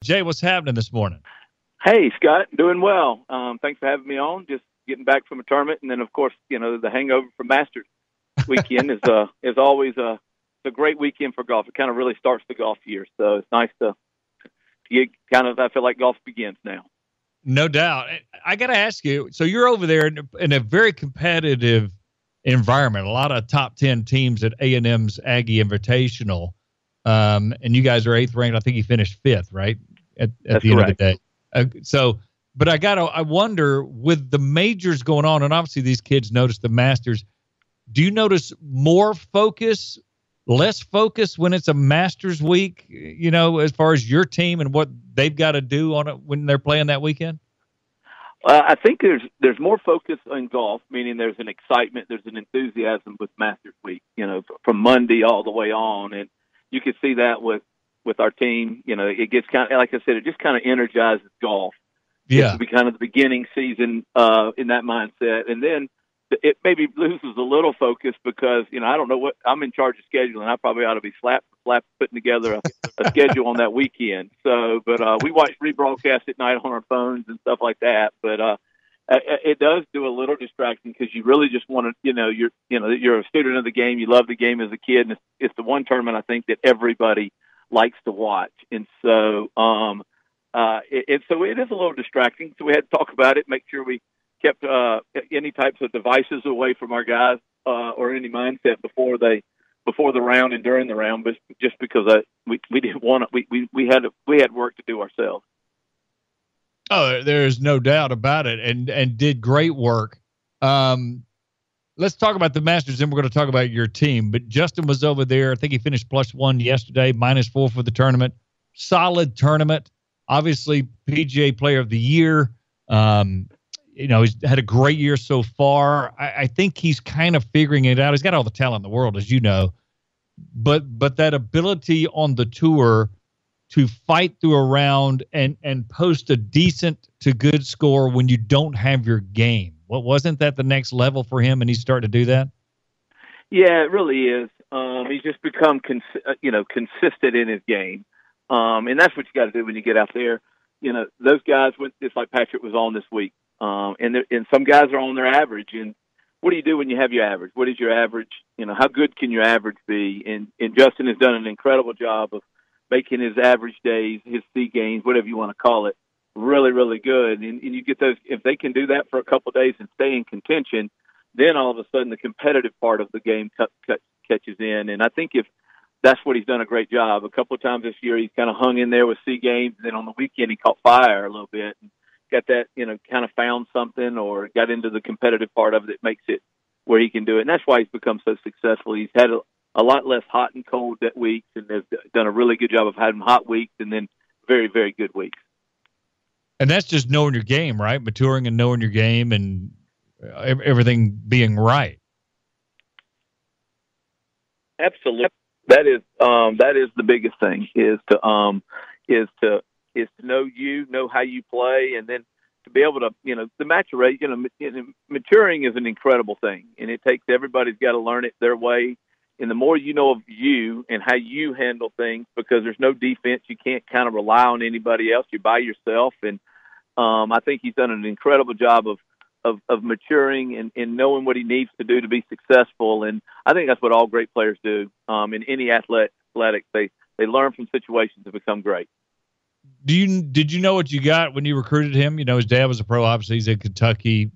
Jay, what's happening this morning? Hey, Scott, doing well. Thanks for having me on. Just getting back from a tournament, and then of course, the hangover from Masters weekend is always a great weekend for golf. It kind of really starts the golf year, so it's nice to get I feel like golf begins now. No doubt. I got to ask you, so you're over there in a very competitive environment, a lot of top 10 teams at A&M's Aggie Invitational, and you guys are 8th ranked. I think you finished 5th, right, at the end of the day. But I wonder, with the majors going on, and obviously these kids notice the Masters, do you notice more focus, less focus when it's a Masters week, as far as your team and what they've got to do on it when they're playing that weekend? I think there's more focus on golf, meaning there's an excitement, there's an enthusiasm with Masters week, from Monday all the way on. And you can see that with our team. It gets kind of, like I said, it just kind of energizes golf. Yeah. To be kind of the beginning season in that mindset. And then it maybe loses a little focus because, I don't know what – I'm in charge of scheduling. I probably ought to be slap putting together a schedule on that weekend. So, but we watch rebroadcast at night on our phones and stuff like that. But it does do a little distracting because you really just want to – you're a student of the game. You love the game as a kid. And it's the one tournament I think that everybody likes to watch. And so so it is a little distracting. So we had to talk about it, make sure we kept any types of devices away from our guys or any mindset before the round and during the round, but just because we didn't want to, we had work to do ourselves. Oh, there's no doubt about it, and did great work. Let's talk about the Masters, then we're going to talk about your team. But Justin was over there. I think he finished +1 yesterday, -4 for the tournament. Solid tournament. Obviously, PGA Player of the Year. He's had a great year so far. I think he's kind of figuring it out. He's got all the talent in the world, as you know. But that ability on the tour to fight through a round and post a decent to good score when you don't have your game. Wasn't that the next level for him, and he's starting to do that? Yeah, it really is. He's just become consistent in his game. And that's what you got to do when you get out there. Those guys, it's like Patrick was on this week. And some guys are on their average. And what do you do when you have your average? What is your average? How good can your average be? And Justin has done an incredible job of making his average days, his C games, whatever you want to call it, really, really good. And you get those, if they can do that for a couple of days and stay in contention, then all of a sudden the competitive part of the game catches in. And I think if that's what he's done a great job. A couple of times this year he's kind of hung in there with C games, and then on the weekend he caught fire a little bit and got that, kind of found something or got into the competitive part of it that makes it where he can do it. And that's why he's become so successful. He's had a lot less hot and cold weeks, and has done a really good job of having hot weeks and then very, very good weeks. And that's just knowing your game, right? Maturing and knowing your game and everything being right. Absolutely. That is the biggest thing is to know how you play, and then to be able to, the maturation, maturing is an incredible thing, and it takes, everybody's got to learn it their way. And the more you know of you and how you handle things, because there's no defense, you can't kind of rely on anybody else. You're by yourself. And I think he's done an incredible job of maturing and knowing what he needs to do to be successful. And I think that's what all great players do. In any athletics, they learn from situations to become great. Did you know what you got when you recruited him? His dad was a pro. Obviously, he's in Kentucky.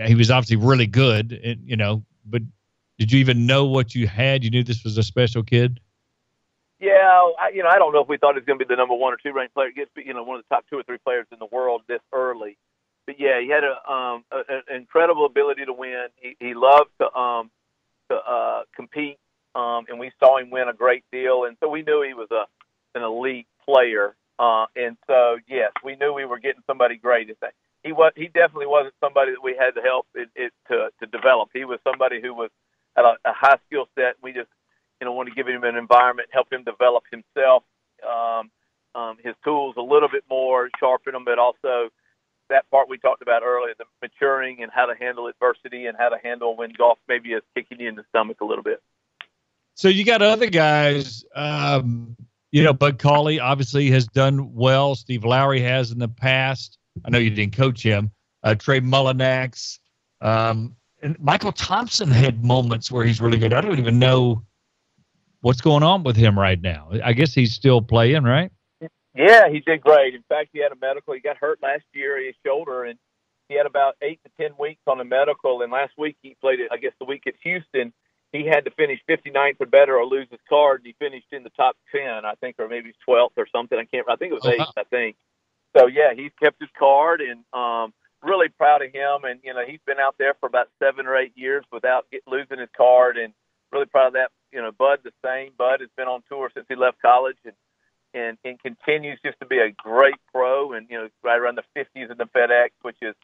He was obviously really good, and, but did you even know what you had? You knew this was a special kid? Yeah, I don't know if we thought he was going to be the number 1 or 2 ranked player. Gets, one of the top 2 or 3 players in the world this early. But yeah, he had an incredible ability to win. He loved to compete, and we saw him win a great deal. And so we knew he was an elite player. And so yes, we knew we were getting somebody great. He definitely wasn't somebody that we had to help to develop. He was somebody who was at a high skill set. We just want to give him an environment, help him develop himself, his tools a little bit more, sharpen them, but also that part we talked about earlier, the maturing and how to handle adversity and how to handle when golf maybe is kicking you in the stomach a little bit. So you got other guys Bud Cauley obviously has done well. Steve Lowry has in the past. I know you didn't coach him. Trey Mullinax. And Michael Thompson had moments where he's really good. I don't even know what's going on with him right now. I guess he's still playing, right? Yeah, he did great. In fact, he had a medical. He got hurt last year, his shoulder, and he had about 8 to 10 weeks on a medical. And last week he played, I guess, the week at Houston. He had to finish 59th or better or lose his card. And he finished in the top 10, I think, or maybe 12th or something. I think it was 8th, I think. So, yeah, he's kept his card, and really proud of him. And, he's been out there for about 7 or 8 years without losing his card, and really proud of that. Bud the same. Bud has been on tour since he left college and continues just to be a great pro, and, right around the 50s in the FedEx, which is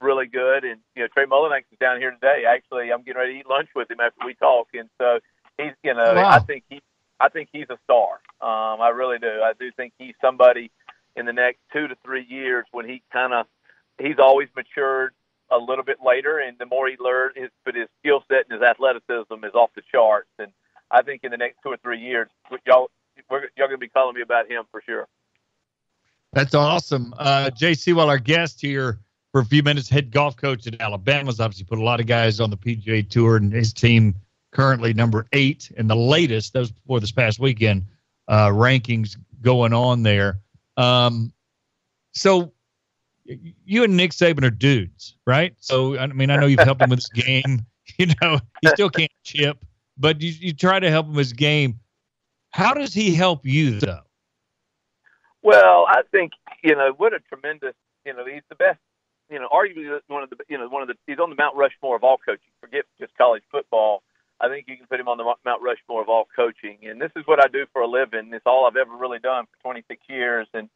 really good. And, Trey Mullinax is down here today. Actually, I'm getting ready to eat lunch with him after we talk. And so he's, wow. I think he's a star. I really do. I do think he's somebody in the next 2 to 3 years when he's always matured a little bit later, and the more he learns, but his skill set and his athleticism is off the charts. And I think in the next 2 or 3 years, y'all going to be calling me about him for sure. That's awesome. Jay Seawell, our guest here for a few minutes, head golf coach at Alabama's obviously put a lot of guys on the PGA Tour, and his team currently number 8 in the latest, that was before this past weekend, rankings going on there. So you and Nick Saban are dudes, right? So, I mean, I know you've helped him with his game. He still can't chip, but you try to help him with his game. How does he help you, though? Well, I think, what a tremendous, he's the best, arguably one of the, he's on the Mount Rushmore of all coaching. Forget just college football. I think you can put him on the Mount Rushmore of all coaching. And this is what I do for a living. It's all I've ever really done for 26 years. And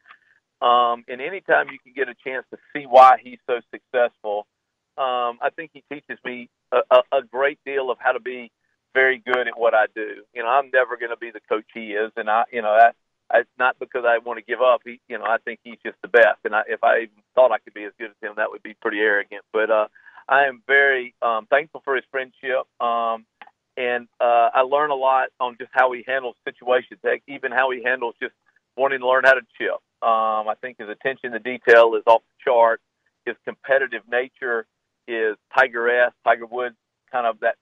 anytime you can get a chance to see why he's so successful, I think he teaches me a great deal of how to be very good at what I do. I'm never going to be the coach he is, and it's not because I want to give up. I think he's just the best, and if I even thought I could be as good as him, that would be pretty arrogant. But I am very thankful for his friendship, and I learn a lot on just how he handles situations, even how he handles just wanting to learn how to chip. I think his attention to detail is off the chart. His competitive nature is Tiger-esque, Tiger Woods, kind of that,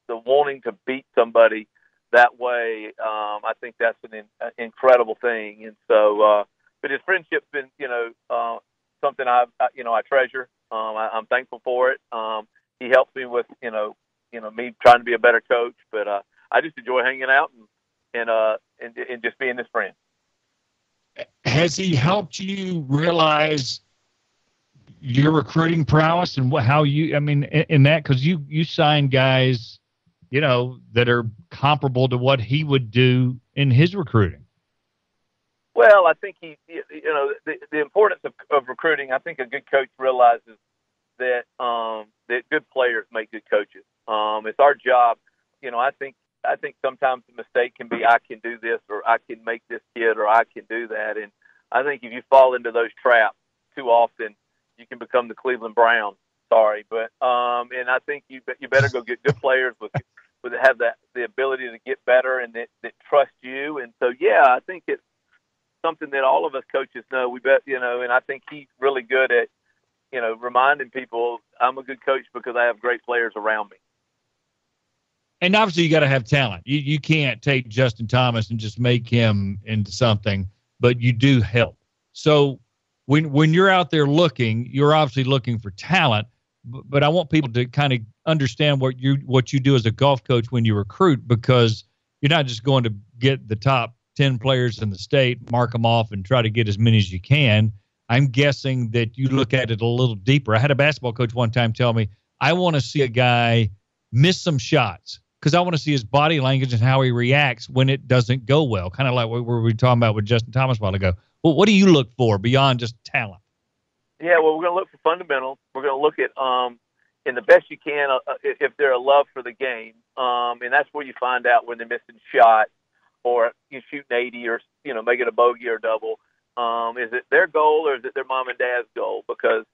the wanting to beat somebody that way. I think that's an incredible thing. And so, but his friendship's been, something I treasure. I'm thankful for it. He helps me with, me trying to be a better coach, but I just enjoy hanging out and just being his friend. Has he helped you realize your recruiting prowess and how you, in that, because you sign guys, that are comparable to what he would do in his recruiting? Well, I think the importance of recruiting, I think a good coach realizes that that good players make good coaches. It's our job. I think sometimes the mistake can be I can do this, or I can make this kid, or I can do that. And I think if you fall into those traps too often, you can become the Cleveland Browns. Sorry, but and I think you better go get good players with have the ability to get better and that trust you. And so, yeah, I think it's something that all of us coaches know. We bet, and I think he's really good at, reminding people I'm a good coach because I have great players around me. And obviously you got to have talent. You can't take Justin Thomas and just make him into something, but you do help. So when you're out there looking, you're obviously looking for talent, but I want people to kind of understand what you do as a golf coach when you recruit, because you're not just going to get the top 10 players in the state, mark them off, and try to get as many as you can. I'm guessing that you look at it a little deeper. I had a basketball coach one time tell me, I want to see a guy miss some shots because I want to see his body language and how he reacts when it doesn't go well, kind of like what we were talking about with Justin Thomas a while ago. Well, what do you look for beyond just talent? Yeah, well, we're going to look for fundamentals. We're going to look at, in the best you can, if they're a love for the game. And that's where you find out when they're missing shots or you shooting 80 or, making a bogey or double. Is it their goal or is it their mom and dad's goal? Because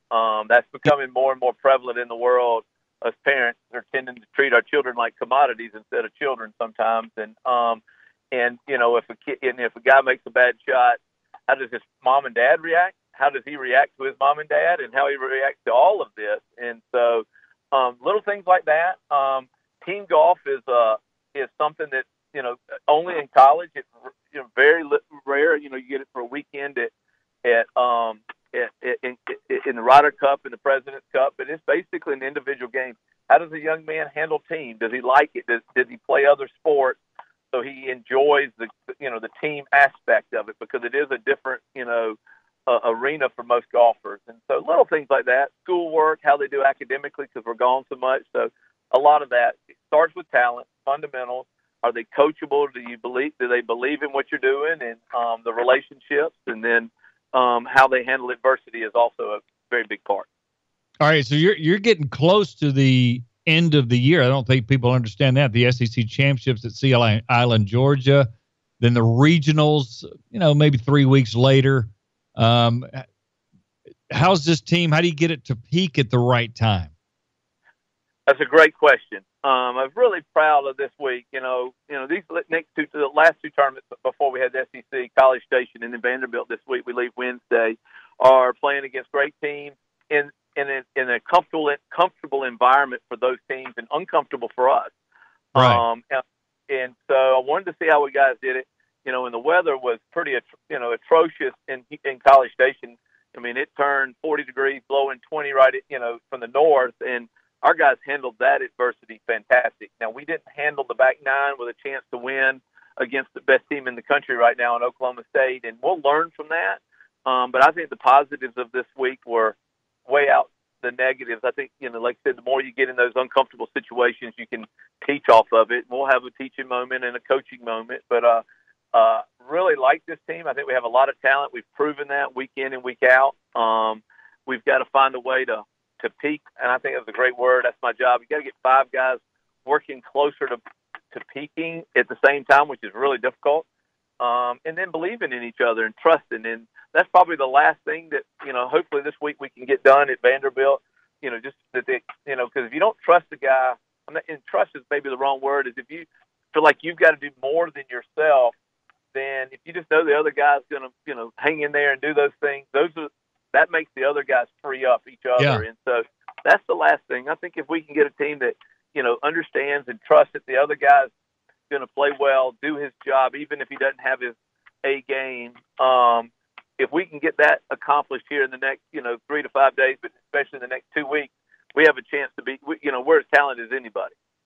that's becoming more and more prevalent in the world. Us parents are tending to treat our children like commodities instead of children sometimes. And And if a guy makes a bad shot, how does his mom and dad react? How does he react to his mom and dad, and how he reacts to all of this? And so, little things like that. Team golf is something that only in college. It's very rare. You get it for a weekend in the Ryder Cup and the President's Cup, but it's basically an individual game. How does a young man handle team? Does he like it? Does he play other sports? So he enjoys the team aspect of it, because it is a different, arena for most golfers. And so little things like that, schoolwork, how they do academically, because we're gone so much. So a lot of that, it starts with talent, fundamentals. Are they coachable? Do they believe in what you're doing, and the relationships, and then how they handle adversity is also a very big part. All right, so you're getting close to the end of the year. I don't think people understand that. The SEC championships at Sea Island, Georgia, then the regionals, maybe 3 weeks later. How's this team? How do you get it to peak at the right time? That's a great question. I'm really proud of this week. These the last two tournaments before we had the SEC, College Station and then Vanderbilt this week, we leave Wednesday, are playing against great teams in a comfortable environment for those teams, and uncomfortable for us. Right. And so I wanted to see how we guys did it. And the weather was pretty, atrocious in College Station. I mean, it turned 40 degrees, blowing 20 right, from the north, and our guys handled that adversity fantastic. Now, we didn't handle the back nine with a chance to win against the best team in the country right now in Oklahoma State, and we'll learn from that. But I think the positives of this week were way out the negatives. I think, like I said, the more you get in those uncomfortable situations, you can teach off of it. We'll have a teaching moment and a coaching moment. But really like this team. I think we have a lot of talent. We've proven that week in and week out. We've got to find a way to peak, and I think that's a great word. That's my job. You got to get 5 guys working closer to peaking at the same time, which is really difficult. And then believing in each other and trusting. And that's probably the last thing that, hopefully this week we can get done at Vanderbilt, just that they, because if you don't trust the guy, and trust is maybe the wrong word, is if you feel like you've got to do more than yourself, then if you just know the other guy's going to, hang in there and do those things, that makes the other guys free up each other. Yeah. And so that's the last thing. I think if we can get a team that, understands and trusts that the other guy's going to play well, do his job, even if he doesn't have his A game, if we can get that accomplished here in the next, 3 to 5 days, but especially in the next 2 weeks, we have a chance to be, we're as talented as anybody.